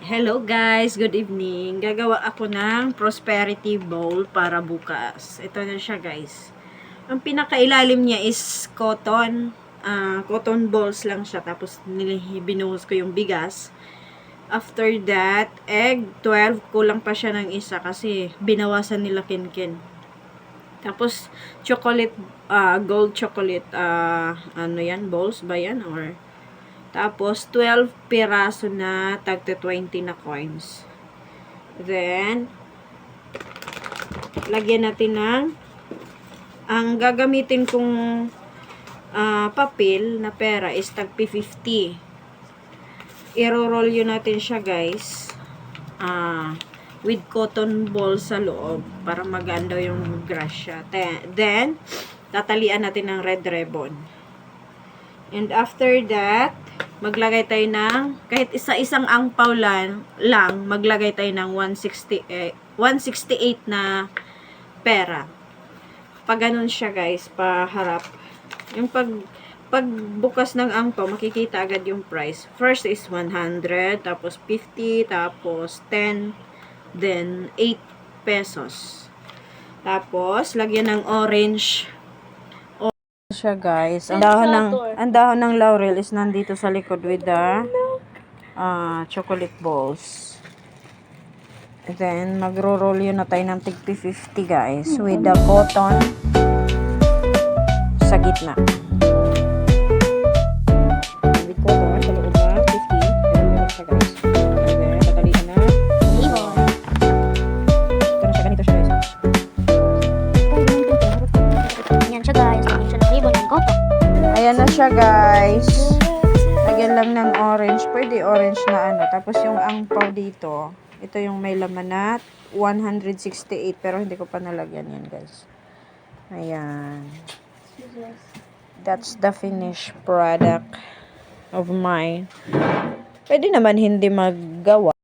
Hello guys, good evening. Gagawa ako ng prosperity bowl para bukas. Ito na siya guys. Ang pinakailalim niya is cotton. Cotton balls lang siya. Tapos binuhos ko yung bigas. After that, egg 12. Kulang pa siya ng isa kasi binawasan nila Kinkin. Tapos chocolate, gold chocolate, ano yan, balls ba yan? Or tapos, 12 piraso na tagto 20 na coins. Then, lagyan natin ang gagamitin kong papel na pera is tagpi 50. I-roll yun natin siya guys. With cotton ball sa loob para maganda yung grasya. Then, tatalian natin ng red ribbon. And after that, maglagay tayo ng, kahit isa-isang angpaw lang, maglagay tayo ng 168 na pera. Pag ganun siya guys, paharap. Yung pagbukas ng angpaw, makikita agad yung price. First is 100, tapos 50, tapos 10, then 8 pesos. Tapos, lagyan ng orange siya guys. Ang dahon ng laurel is nandito sa likod with the chocolate balls. And then magro-roll yun na tayo ng tigpi 50 guys with the cotton sa gitna. With cotton sa loob na 50. Ganun siya guys. And then tatalian na ribbon. Ito na siya, ganito siya guys. Yan siya guys. Lagyan siya ng ribbon ng cotton. Ayan na siya guys. Lagyan lang ng orange. Pwede orange na ano. Tapos yung angpaw dito. Ito yung may laman na 168. Pero hindi ko pa nalagyan yan guys. Ayan. That's the finished product of mine. Pwede naman hindi maggawa.